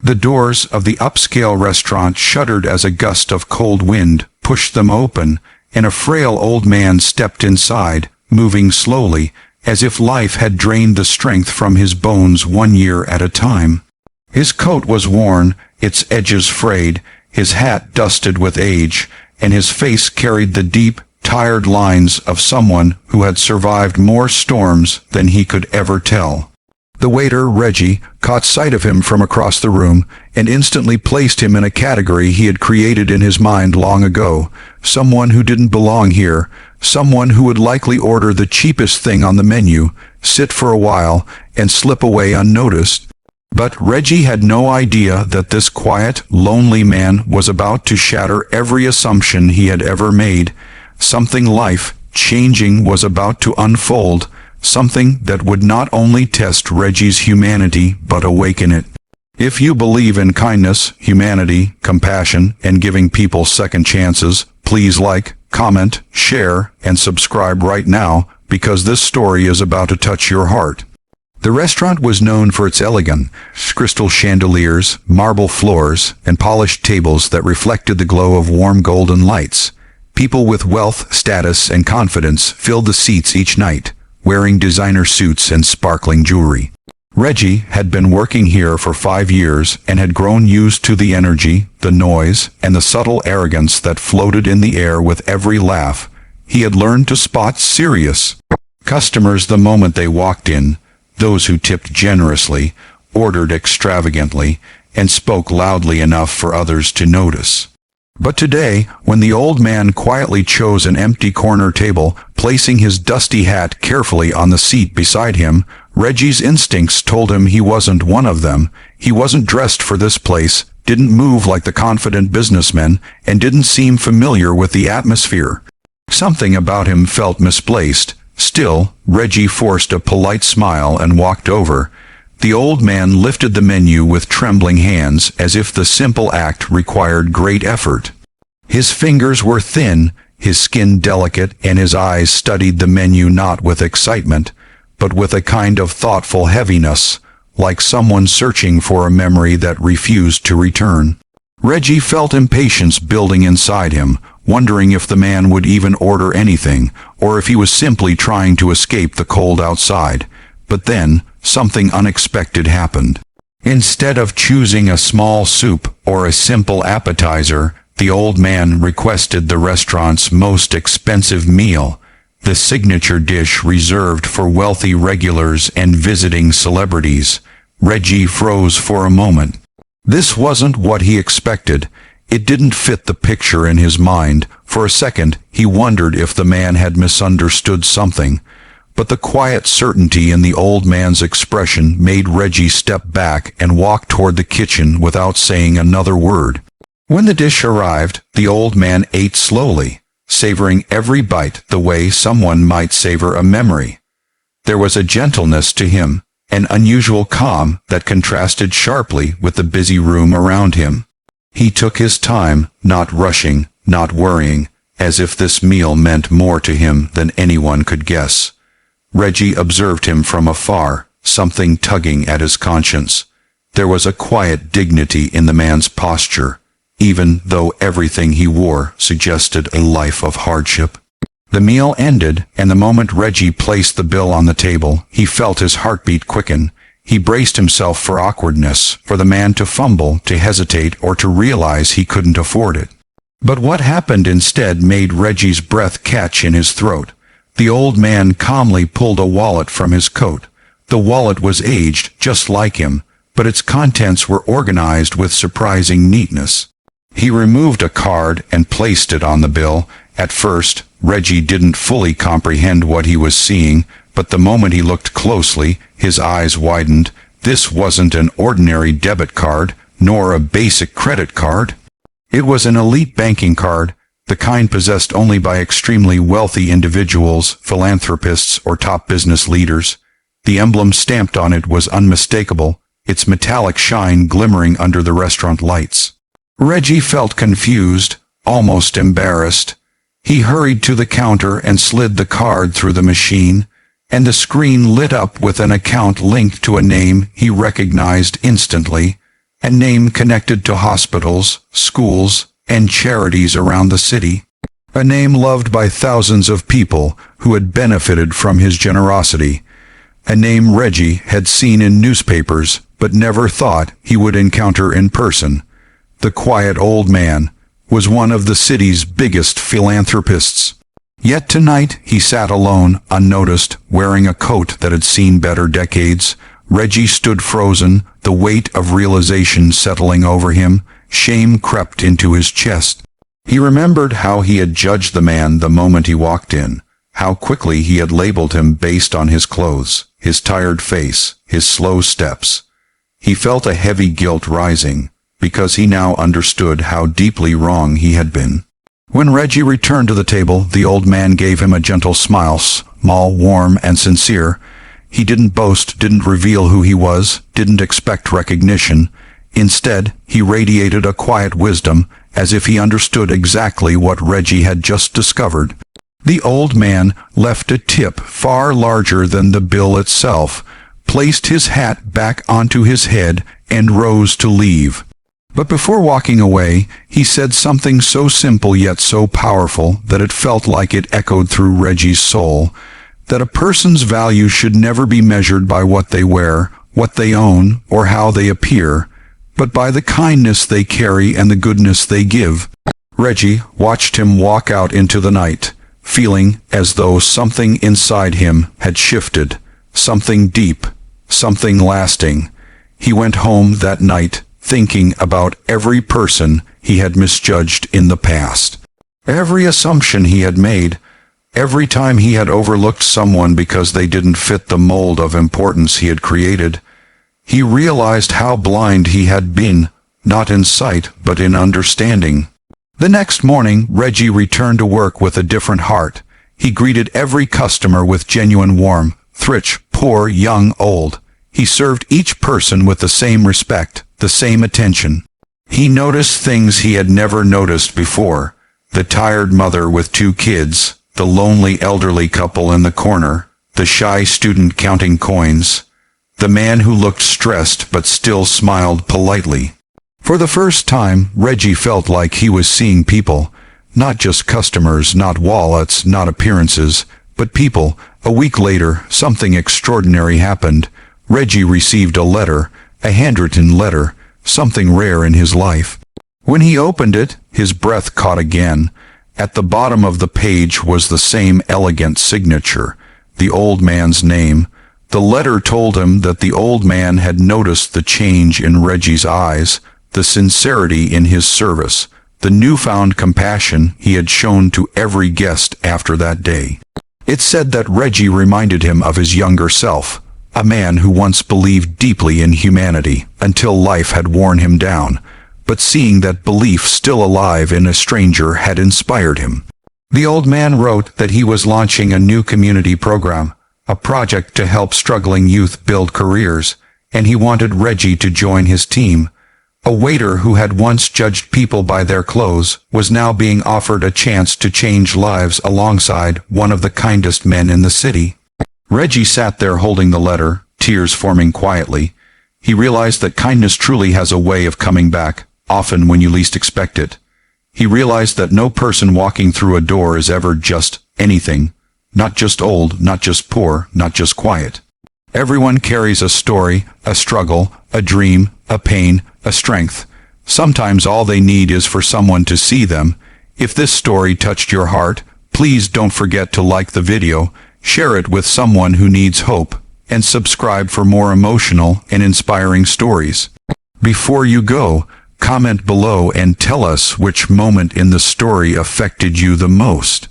The doors of the upscale restaurant shuddered as a gust of cold wind pushed them open, and a frail old man stepped inside, moving slowly, as if life had drained the strength from his bones 1 year at a time. His coat was worn, its edges frayed, his hat dusted with age, and his face carried the deep, tired lines of someone who had survived more storms than he could ever tell. The waiter, Reggie, caught sight of him from across the room and instantly placed him in a category he had created in his mind long ago, someone who didn't belong here, someone who would likely order the cheapest thing on the menu, sit for a while, and slip away unnoticed. But Reggie had no idea that this quiet, lonely man was about to shatter every assumption he had ever made. Something life-changing was about to unfold, something that would not only test Reggie's humanity but awaken it. If you believe in kindness, humanity, compassion, and giving people second chances, please like, comment, share, and subscribe right now, because this story is about to touch your heart. The restaurant was known for its elegant, crystal chandeliers, marble floors, and polished tables that reflected the glow of warm golden lights. People with wealth, status, and confidence filled the seats each night, wearing designer suits and sparkling jewelry. Reggie had been working here for 5 years and had grown used to the energy, the noise, and the subtle arrogance that floated in the air with every laugh. He had learned to spot serious customers the moment they walked in, those who tipped generously, ordered extravagantly, and spoke loudly enough for others to notice. But today, when the old man quietly chose an empty corner table, placing his dusty hat carefully on the seat beside him, Reggie's instincts told him he wasn't one of them. He wasn't dressed for this place, didn't move like the confident businessman, and didn't seem familiar with the atmosphere. Something about him felt misplaced. Still, Reggie forced a polite smile and walked over. The old man lifted the menu with trembling hands, as if the simple act required great effort. His fingers were thin, his skin delicate, and his eyes studied the menu not with excitement, but with a kind of thoughtful heaviness, like someone searching for a memory that refused to return. Reggie felt impatience building inside him, wondering if the man would even order anything, or if he was simply trying to escape the cold outside. But then, something unexpected happened. Instead of choosing a small soup or a simple appetizer, the old man requested the restaurant's most expensive meal, the signature dish reserved for wealthy regulars and visiting celebrities. Reggie froze for a moment. This wasn't what he expected. It didn't fit the picture in his mind. For a second, he wondered if the man had misunderstood something. But the quiet certainty in the old man's expression made Reggie step back and walk toward the kitchen without saying another word. When the dish arrived, the old man ate slowly, savoring every bite the way someone might savor a memory. There was a gentleness to him, an unusual calm that contrasted sharply with the busy room around him. He took his time, not rushing, not worrying, as if this meal meant more to him than anyone could guess. Reggie observed him from afar, something tugging at his conscience. There was a quiet dignity in the man's posture, even though everything he wore suggested a life of hardship. The meal ended, and the moment Reggie placed the bill on the table, he felt his heartbeat quicken. He braced himself for awkwardness, for the man to fumble, to hesitate, or to realize he couldn't afford it. But what happened instead made Reggie's breath catch in his throat. The old man calmly pulled a wallet from his coat. The wallet was aged, just like him, but its contents were organized with surprising neatness. He removed a card and placed it on the bill. At first, Reggie didn't fully comprehend what he was seeing, but the moment he looked closely, his eyes widened. This wasn't an ordinary debit card, nor a basic credit card. It was an elite banking card, the kind possessed only by extremely wealthy individuals, philanthropists, or top business leaders. The emblem stamped on it was unmistakable, its metallic shine glimmering under the restaurant lights. Reggie felt confused, almost embarrassed. He hurried to the counter and slid the card through the machine, and the screen lit up with an account linked to a name he recognized instantly. a name connected to hospitals, schools, and charities around the city. A name loved by thousands of people who had benefited from his generosity. A name Reggie had seen in newspapers but never thought he would encounter in person. The quiet old man was one of the city's biggest philanthropists. Yet tonight he sat alone, unnoticed, wearing a coat that had seen better decades. Reggie stood frozen, the weight of realization settling over him. Shame crept into his chest. He remembered how he had judged the man the moment he walked in, how quickly he had labeled him based on his clothes, his tired face, his slow steps. He felt a heavy guilt rising, because he now understood how deeply wrong he had been. When Reggie returned to the table, the old man gave him a gentle smile, small, warm, and sincere. He didn't boast, didn't reveal who he was, didn't expect recognition. Instead, he radiated a quiet wisdom, as if he understood exactly what Reggie had just discovered. The old man left a tip far larger than the bill itself, placed his hat back onto his head, and rose to leave. But before walking away, he said something so simple yet so powerful that it felt like it echoed through Reggie's soul, that a person's value should never be measured by what they wear, what they own, or how they appear, but by the kindness they carry and the goodness they give. Reggie watched him walk out into the night, feeling as though something inside him had shifted, something deep, something lasting. He went home that night, thinking about every person he had misjudged in the past, every assumption he had made, every time he had overlooked someone because they didn't fit the mold of importance he had created. He realized how blind he had been, not in sight but in understanding. The next morning, Reggie returned to work with a different heart. He greeted every customer with genuine warmth, rich, poor, young, old. He served each person with the same respect, the same attention. He noticed things he had never noticed before. The tired mother with 2 kids, the lonely elderly couple in the corner, the shy student counting coins, the man who looked stressed but still smiled politely. For the first time, Reggie felt like he was seeing people, not just customers, not wallets, not appearances, but people. A week later, something extraordinary happened. Reggie received a letter, a handwritten letter, something rare in his life. When he opened it, his breath caught again. At the bottom of the page was the same elegant signature, the old man's name. The letter told him that the old man had noticed the change in Reggie's eyes, the sincerity in his service, the newfound compassion he had shown to every guest after that day. It said that Reggie reminded him of his younger self, a man who once believed deeply in humanity until life had worn him down, but seeing that belief still alive in a stranger had inspired him. The old man wrote that he was launching a new community program, a project to help struggling youth build careers, and he wanted Reggie to join his team. A waiter who had once judged people by their clothes was now being offered a chance to change lives alongside one of the kindest men in the city. Reggie sat there holding the letter, tears forming quietly. He realized that kindness truly has a way of coming back, often when you least expect it. He realized that no person walking through a door is ever just anything, not just old, not just poor, not just quiet. Everyone carries a story, a struggle, a dream, a pain, a strength. Sometimes all they need is for someone to see them. If this story touched your heart, please don't forget to like the video, share it with someone who needs hope, and subscribe for more emotional and inspiring stories. Before you go, comment below and tell us which moment in the story affected you the most.